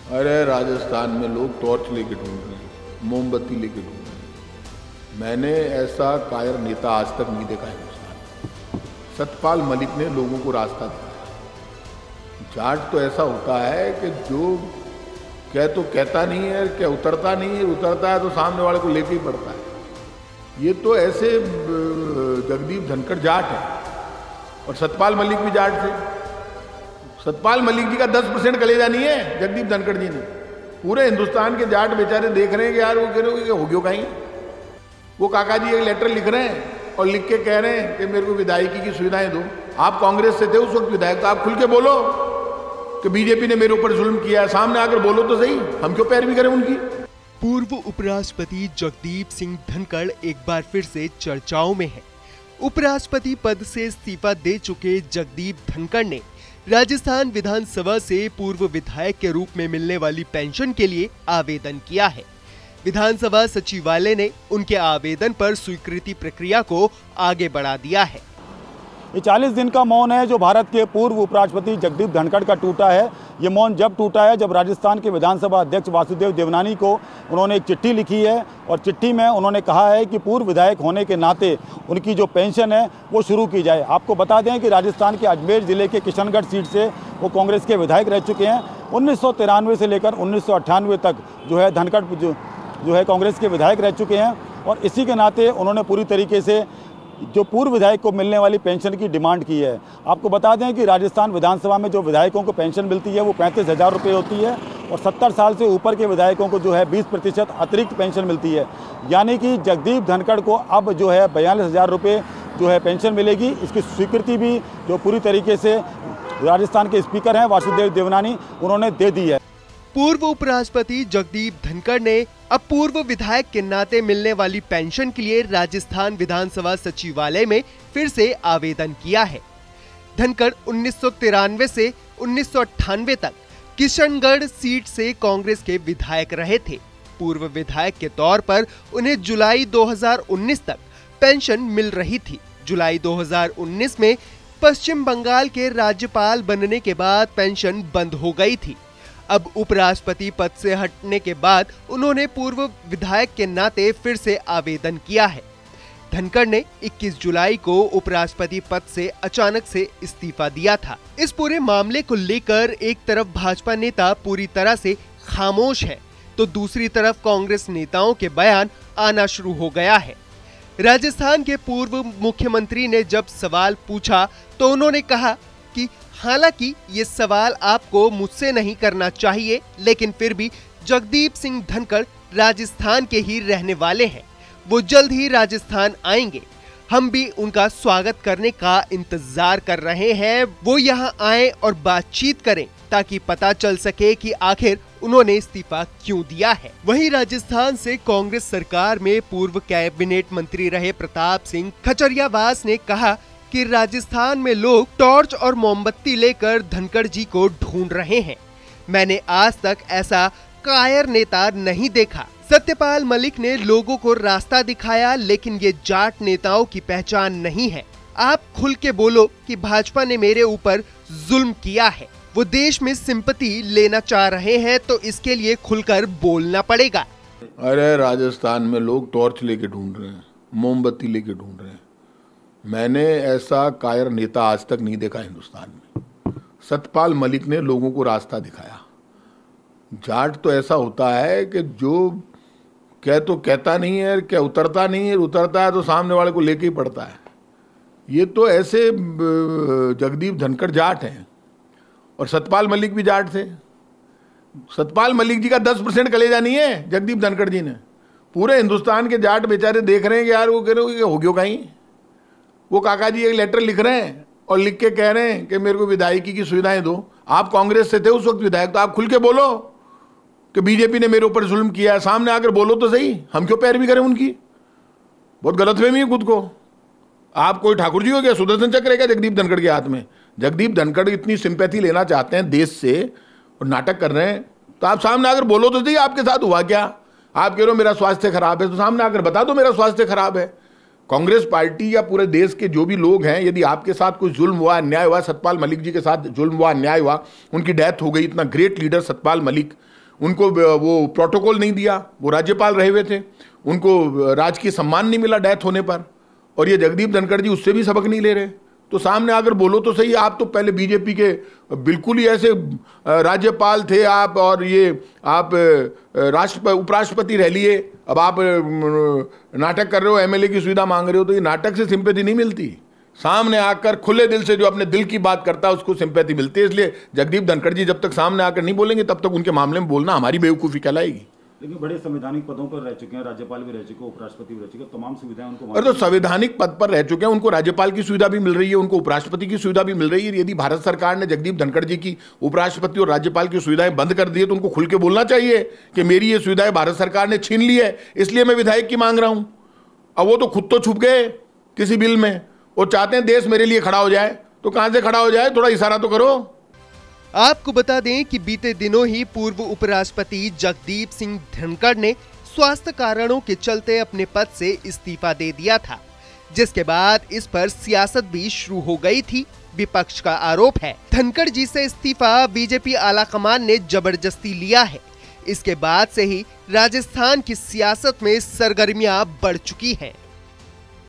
अरे राजस्थान में लोग टॉर्च लेके ढूंढ रहे हैं, मोमबत्ती लेके ढूंढ रहे हैं। मैंने ऐसा कायर नेता आज तक नहीं देखा हिंदुस्तान। सतपाल मलिक ने लोगों को रास्ता दिखाया। जाट तो ऐसा होता है कि जो तो कहता नहीं है, क्या उतरता नहीं है, उतरता है तो सामने वाले को लेके ही पड़ता है। ये तो ऐसे जगदीप धनखड़ जाट है और सतपाल मलिक भी जाट थे। सतपाल मलिक जी का 10% कलेजा नहीं है जगदीप धनखड़ जी ने। पूरे हिंदुस्तान के जाट बेचारे देख रहे हैं कि यार वो कह रहे हो गयो कहीं। वो काका जी एक लेटर लिख रहे हैं और लिख के कह रहे हैं कि मेरे को विधायकी की सुविधाएं दो। आप कांग्रेस से थे उस वक्त विधायक, तो आप खुल के बोलो कि बीजेपी ने मेरे ऊपर जुल्म किया। सामने आकर बोलो तो सही, हम क्यों पैरवी करें उनकी। पूर्व उपराष्ट्रपति जगदीप सिंह धनखड़ एक बार फिर से चर्चाओं में है। उपराष्ट्रपति पद से इस्तीफा दे चुके जगदीप धनखड़ ने राजस्थान विधानसभा से पूर्व विधायक के रूप में मिलने वाली पेंशन के लिए आवेदन किया है। विधानसभा सचिवालय ने उनके आवेदन पर स्वीकृति प्रक्रिया को आगे बढ़ा दिया है। ये 40 दिन का मौन है जो भारत के पूर्व उपराष्ट्रपति जगदीप धनखड़ का टूटा है। ये मौन जब टूटा है जब राजस्थान के विधानसभा अध्यक्ष वासुदेव देवनानी को उन्होंने एक चिट्ठी लिखी है और चिट्ठी में उन्होंने कहा है कि पूर्व विधायक होने के नाते उनकी जो पेंशन है वो शुरू की जाए। आपको बता दें कि राजस्थान के अजमेर जिले के किशनगढ़ सीट से वो कांग्रेस के विधायक रह चुके हैं। 1993 से लेकर 1998 तक जो है धनखड़ जो है कांग्रेस के विधायक रह चुके हैं और इसी के नाते उन्होंने पूरी तरीके से जो पूर्व विधायक को मिलने वाली पेंशन की डिमांड की है। आपको बता दें कि राजस्थान विधानसभा में जो विधायकों को पेंशन मिलती है वो 35,000 रुपये होती है और 70 साल से ऊपर के विधायकों को जो है 20% अतिरिक्त पेंशन मिलती है। यानी कि जगदीप धनखड़ को अब जो है 42,000 रुपये जो है पेंशन मिलेगी। इसकी स्वीकृति भी जो पूरी तरीके से राजस्थान के स्पीकर हैं वासुदेव देवनानी उन्होंने दे दी है। पूर्व उपराष्ट्रपति जगदीप धनखड़ ने अब पूर्व विधायक के नाते मिलने वाली पेंशन के लिए राजस्थान विधानसभा सचिवालय में फिर से आवेदन किया है। धनखड़ 1993 से 1998 तक किशनगढ़ सीट से कांग्रेस के विधायक रहे थे। पूर्व विधायक के तौर पर उन्हें जुलाई 2019 तक पेंशन मिल रही थी। जुलाई 2019 में पश्चिम बंगाल के राज्यपाल बनने के बाद पेंशन बंद हो गई थी। अब उपराष्ट्रपति पद से हटने के बाद उन्होंने पूर्व विधायक के नाते फिर से आवेदन किया है। धनखड़ ने 21 जुलाई को उपराष्ट्रपति पद से अचानक से इस्तीफा दिया था। इस पूरे मामले को लेकर एक तरफ भाजपा नेता पूरी तरह से खामोश है तो दूसरी तरफ कांग्रेस नेताओं के बयान आना शुरू हो गया है। राजस्थान के पूर्व मुख्यमंत्री ने जब सवाल पूछा तो उन्होंने कहा कि हालांकि ये सवाल आपको मुझसे नहीं करना चाहिए, लेकिन फिर भी जगदीप सिंह धनखड़ राजस्थान के ही रहने वाले हैं। वो जल्द ही राजस्थान आएंगे। हम भी उनका स्वागत करने का इंतजार कर रहे हैं। वो यहाँ आए और बातचीत करें ताकि पता चल सके कि आखिर उन्होंने इस्तीफा क्यों दिया है। वहीं राजस्थान से कांग्रेस सरकार में पूर्व कैबिनेट मंत्री रहे प्रताप सिंह खचरियावास ने कहा कि राजस्थान में लोग टॉर्च और मोमबत्ती लेकर धनखड़ जी को ढूंढ रहे हैं। मैंने आज तक ऐसा कायर नेता नहीं देखा। सत्यपाल मलिक ने लोगों को रास्ता दिखाया, लेकिन ये जाट नेताओं की पहचान नहीं है। आप खुल के बोलो कि भाजपा ने मेरे ऊपर जुल्म किया है। वो देश में सिंपैथी लेना चाह रहे हैं तो इसके लिए खुलकर बोलना पड़ेगा। अरे राजस्थान में लोग टॉर्च लेके ढूंढ रहे हैं, मोमबत्ती लेके ढूंढ रहे हैं। मैंने ऐसा कायर नेता आज तक नहीं देखा हिंदुस्तान में। सतपाल मलिक ने लोगों को रास्ता दिखाया। जाट तो ऐसा होता है कि जो तो कहता नहीं है, क्या उतरता नहीं है, उतरता है तो सामने वाले को लेके ही पड़ता है। ये तो ऐसे जगदीप धनखड़ जाट हैं और सतपाल मलिक भी जाट थे। सतपाल मलिक जी का 10% कलेजा नहीं है जगदीप धनखड़ जी ने। पूरे हिंदुस्तान के जाट बेचारे देख रहे हैं कि यार वो कह रहे हो गयो कहीं। वो काका जी एक लेटर लिख रहे हैं और लिख के कह रहे हैं कि मेरे को विधायकी की सुविधाएं दो। आप कांग्रेस से थे उस वक्त विधायक, तो आप खुल के बोलो कि बीजेपी ने मेरे ऊपर जुल्म किया। सामने आकर बोलो तो सही, हम क्यों पैरवी करें उनकी। बहुत गलतफहमी है खुद को। आप कोई ठाकुर जी हो गया, सुदर्शन चक्र है क्या जगदीप धनखड़ के हाथ में। जगदीप धनखड़ इतनी सिंपैथी लेना चाहते हैं देश से और नाटक कर रहे हैं, तो आप सामने आकर बोलो तो सही आपके साथ हुआ क्या। आप कह रहे हो मेरा स्वास्थ्य खराब है, तो सामने आकर बता दो मेरा स्वास्थ्य खराब है। कांग्रेस पार्टी या पूरे देश के जो भी लोग हैं, यदि आपके साथ कोई जुल्म हुआ, अन्याय हुआ, सतपाल मलिक जी के साथ जुल्म हुआ, अन्याय हुआ, उनकी डेथ हो गई, इतना ग्रेट लीडर सतपाल मलिक, उनको वो प्रोटोकॉल नहीं दिया, वो राज्यपाल रहे हुए थे, उनको राजकीय सम्मान नहीं मिला डेथ होने पर, और ये जगदीप धनखड़ जी उससे भी सबक नहीं ले रहे, तो सामने आकर बोलो तो सही। आप तो पहले बीजेपी के बिल्कुल ही ऐसे राज्यपाल थे आप, और ये आप उपराष्ट्रपति रह लिए, अब आप नाटक कर रहे हो, एमएलए की सुविधा मांग रहे हो, तो ये नाटक से सिंपैथी नहीं मिलती। सामने आकर खुले दिल से जो अपने दिल की बात करता है उसको सिंपैथी मिलती है। इसलिए जगदीप धनखड़ जी जब तक सामने आकर नहीं बोलेंगे तब तक उनके मामले में बोलना हमारी बेवकूफ़ी कहलाएगी। लेकिन बड़े संवैधानिक पदों पर रह चुके हैं, राज्यपाल भी रह चुके हैं, उपराष्ट्रपति भी रह चुके हैं, तमाम सुविधाएं उनको। अरे तो संवैधानिक पद पर रह चुके हैं, उनको राज्यपाल की सुविधा भी मिल रही है, उनको उपराष्ट्रपति की सुविधा भी मिल रही है। यदि भारत सरकार ने जगदीप धनखड़ जी की उपराष्ट्रपति और राज्यपाल की सुविधाएं बंद कर दी है तो उनको खुल के बोलना चाहिए कि मेरी ये सुविधाएं भारत सरकार ने छीन ली है, इसलिए मैं विधायक की मांग रहा हूं। अब वो तो खुद तो छुप गए किसी बिल में, वो चाहते हैं देश मेरे लिए खड़ा हो जाए, तो कहां से खड़ा हो जाए, थोड़ा इशारा तो करो। आपको बता दें कि बीते दिनों ही पूर्व उपराष्ट्रपति जगदीप सिंह धनखड़ ने स्वास्थ्य कारणों के चलते अपने पद से इस्तीफा दे दिया था, जिसके बाद इस पर सियासत भी शुरू हो गई थी। विपक्ष का आरोप है धनखड़ जी से इस्तीफा बीजेपी आला कमान ने जबरदस्ती लिया है। इसके बाद से ही राजस्थान की सियासत में सरगर्मियां बढ़ चुकी हैं।